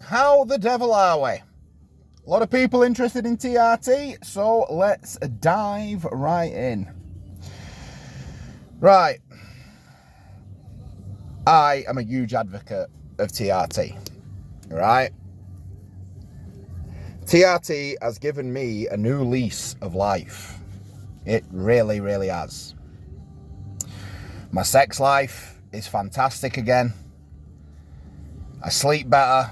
How the devil are we? A lot of people interested in TRT, so let's dive right in. Right. I am a huge advocate of TRT. Right? TRT has given me a new lease of life. It really, really has. My sex life is fantastic again. I sleep better.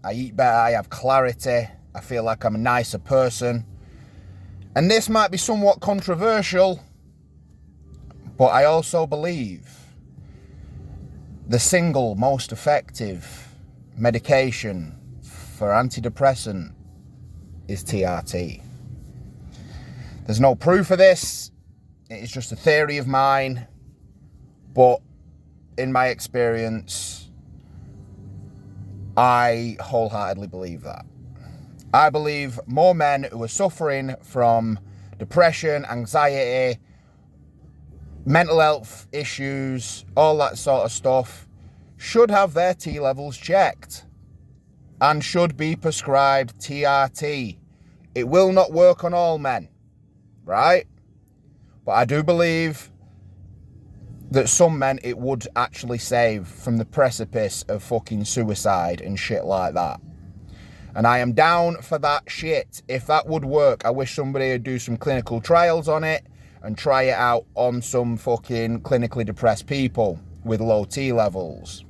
I eat better. I have clarity. I feel like I'm a nicer person. And this might be somewhat controversial, but I also believe the single most effective medication for antidepressant is TRT. There's no proof of this. It's just a theory of mine. But in my experience, I wholeheartedly believe that. I believe more men who are suffering from depression, anxiety, mental health issues, all that sort of stuff, should have their T levels checked and should be prescribed TRT. It will not work on all men, right? But I do believe that some men it would actually save from the precipice of fucking suicide and shit like that. And I am down for that shit. If that would work, I wish somebody would do some clinical trials on it and try it out on some fucking clinically depressed people with low T levels.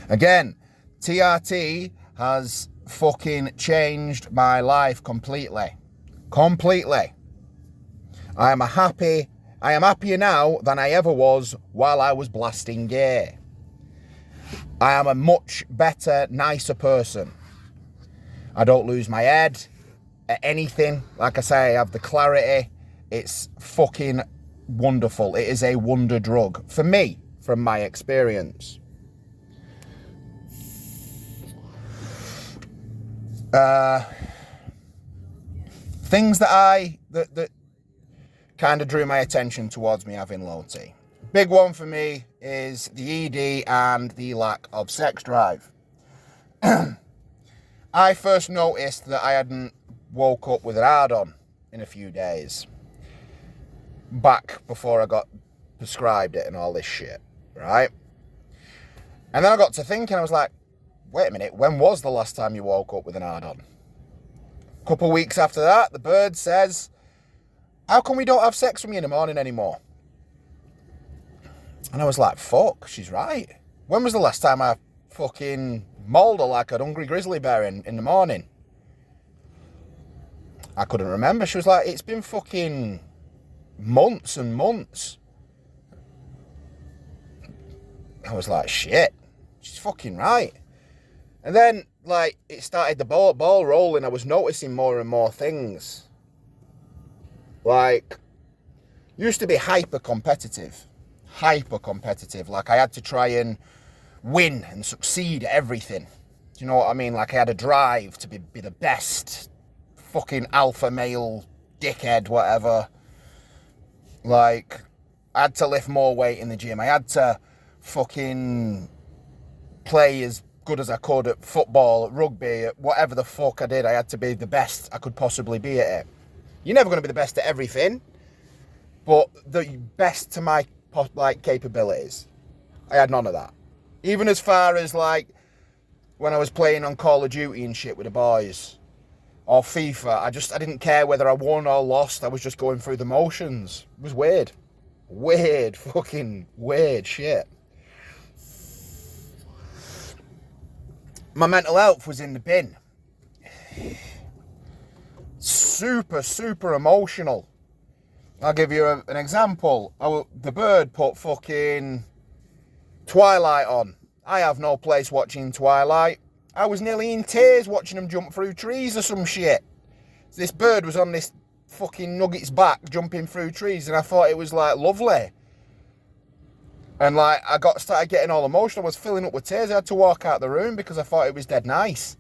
Again, TRT has fucking changed my life completely. Completely. I am happier now than I ever was while I was blasting gay. I am a much better, nicer person. I don't lose my head at anything. Like I say, I have the clarity. It's fucking wonderful. It is a wonder drug for me, from my experience. Things that kind of drew my attention towards me having low T. Big one for me is the ED and the lack of sex drive. I first noticed that I hadn't woke up with an hard-on in a few days. Back before I got prescribed it and all this shit, right? And then I got to thinking, I was like, wait a minute, when was the last time you woke up with an hard-on? A couple of weeks after that, the bird says, how come we don't have sex with me in the morning anymore? And I was like, fuck, she's right. When was the last time I fucking mauled her like a hungry grizzly bear in the morning? I couldn't remember. She was like, it's been fucking months and months. I was like, shit, she's fucking right. And then, like, it started the ball rolling. I was noticing more and more things. Like, used to be hyper competitive. Like, I had to try and win and succeed at everything. Do you know what I mean? Like, I had a drive to be the best fucking alpha male dickhead, whatever. Like, I had to lift more weight in the gym. I had to fucking play as good as I could at football, at rugby, at whatever the fuck I did. I had to be the best I could possibly be at it. You're never going to be the best at everything, but the best to my capabilities. I had none of that. Even as far as like when I was playing on Call of Duty and shit with the boys, or FIFA, I didn't care whether I won or lost. I was just going through the motions. It was weird. Fucking weird shit. My mental health was in the bin. Super emotional. I'll give you an example. The bird put fucking Twilight on. I have no place watching Twilight. I was nearly in tears watching them jump through trees or some shit. This bird was on this fucking nugget's back jumping through trees, and I thought it was like lovely. And like I started getting all emotional. I was filling up with tears. I had to walk out the room because I thought it was dead nice.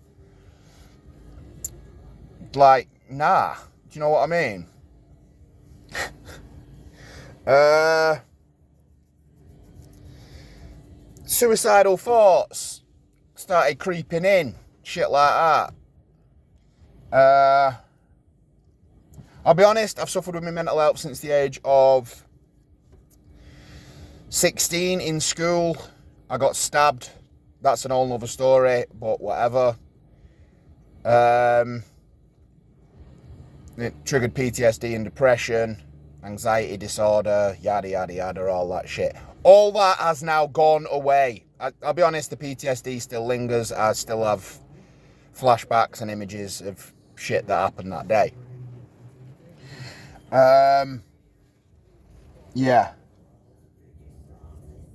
Like, nah. Do you know what I mean? Suicidal thoughts. started creeping in, shit like that. I'll be honest, I've suffered with my mental health since the age of 16 in school. I got stabbed. That's an whole nother story, but whatever. It triggered PTSD and depression, anxiety disorder, yada, yada, yada, all that shit. All that has now gone away. I'll be honest, the PTSD still lingers. I still have flashbacks and images of shit that happened that day. Yeah.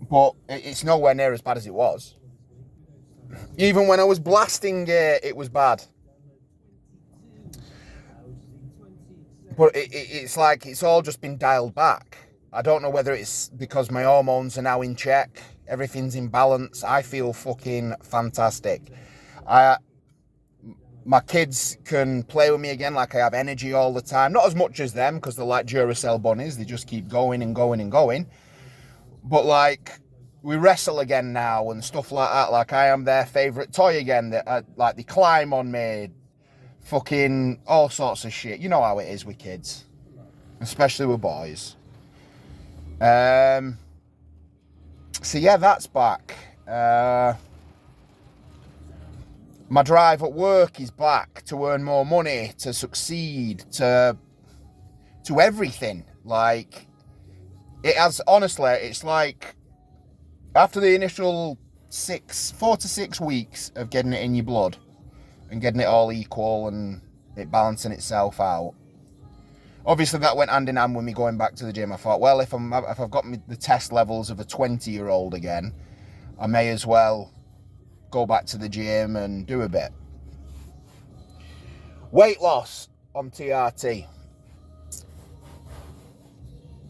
But it's nowhere near as bad as it was. Even when I was blasting it, it was bad. But it's like it's all just been dialed back. I don't know whether it's because my hormones are now in check. Everything's in balance. I feel fucking fantastic. My kids can play with me again, like I have energy all the time. Not as much as them, because they're like Duracell bunnies. They just keep going and going and going. But like, we wrestle again now and stuff like that. Like, I am their favourite toy again. Like, they climb on me. Fucking all sorts of shit. You know how it is with kids. Especially with boys. So yeah, that's back. My drive at work is back to earn more money, to succeed, to everything. Like, it has, honestly, it's like after the initial 4 to 6 weeks of getting it in your blood and getting it all equal and it balancing itself out. Obviously, that went hand in hand with me going back to the gym. I thought, well, if I've got the test levels of a 20-year-old again, I may as well go back to the gym and do a bit. Weight loss on TRT.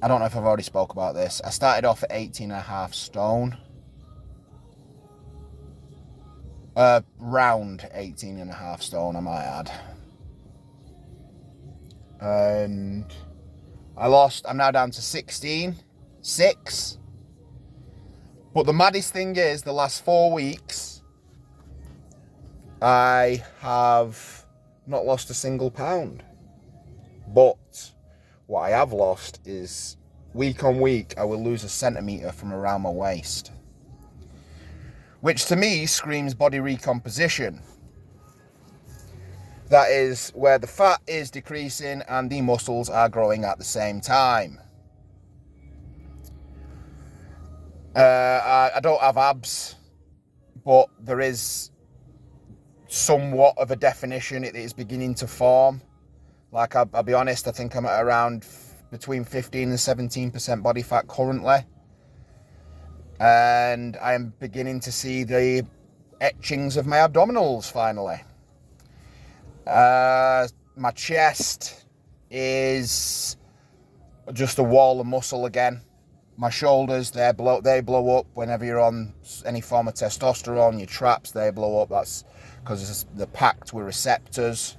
I don't know if I've already spoke about this. I started off at 18.5 stone. Round 18.5 stone, I might add. And I'm now down to 16.6. But the maddest thing is, the last 4 weeks, I have not lost a single pound. But what I have lost is, week on week, I will lose a centimetre from around my waist. Which to me screams body recomposition. That is where the fat is decreasing and the muscles are growing at the same time. I don't have abs, but there is somewhat of a definition. It is beginning to form. Like, I'll be honest, I think I'm at around between 15 and 17% body fat currently. And I am beginning to see the etchings of my abdominals finally. My chest is just a wall of muscle again. My shoulders, they blow up whenever you're on any form of testosterone. Your traps, they blow up. That's because they're packed with receptors.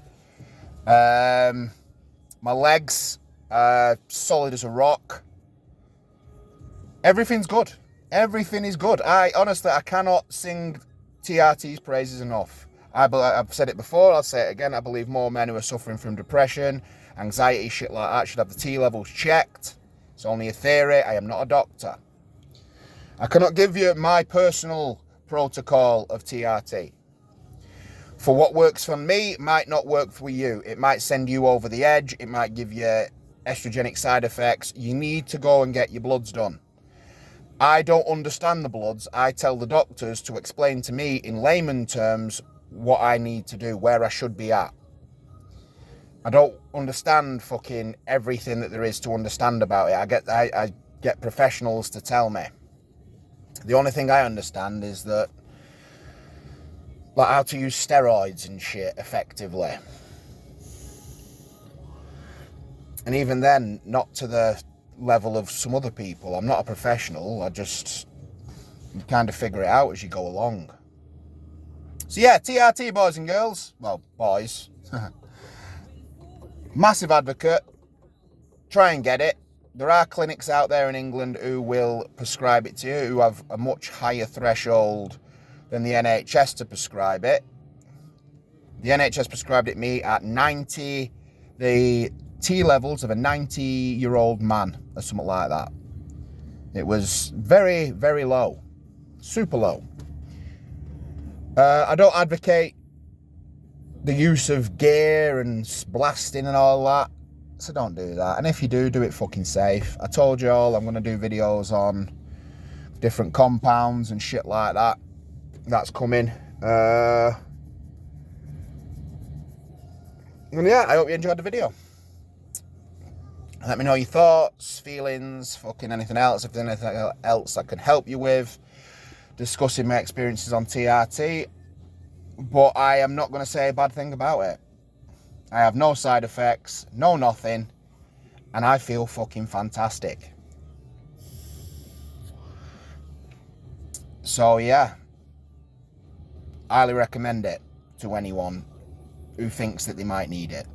My legs are solid as a rock. Everything's good. Everything is good. I cannot sing TRT's praises enough. I've said it before, I'll say it again. I believe more men who are suffering from depression, anxiety, shit like that, should have the T levels checked. It's only a theory. I am not a doctor. I cannot give you my personal protocol of TRT. For what works for me might not work for you. It might send you over the edge. It might give you estrogenic side effects. You need to go and get your bloods done. I don't understand the bloods. I tell the doctors to explain to me in layman terms what I need to do, where I should be at. I don't understand fucking everything that there is to understand about it. I get professionals to tell me. The only thing I understand is that, like, how to use steroids and shit effectively. And even then, not to the level of some other people. I'm not a professional. You kind of figure it out as you go along. So yeah, TRT, boys and girls. Well, boys. Massive advocate. Try and get it. There are clinics out there in England who will prescribe it to you, who have a much higher threshold than the NHS to prescribe it. The NHS prescribed it me at 90, the T levels of a 90-year-old man or something like that. It was very, very low, super low. I don't advocate the use of gear and blasting and all that, so don't do that. And if you do, do it fucking safe. I told you all I'm going to do videos on different compounds and shit like that. That's coming. And yeah, I hope you enjoyed the video. Let me know your thoughts, feelings, fucking anything else. If there's anything else I can help you with, discussing my experiences on TRT. But I am not going to say a bad thing about it. I have no side effects, no nothing, and I feel fucking fantastic. So yeah, highly recommend it to anyone who thinks that they might need it.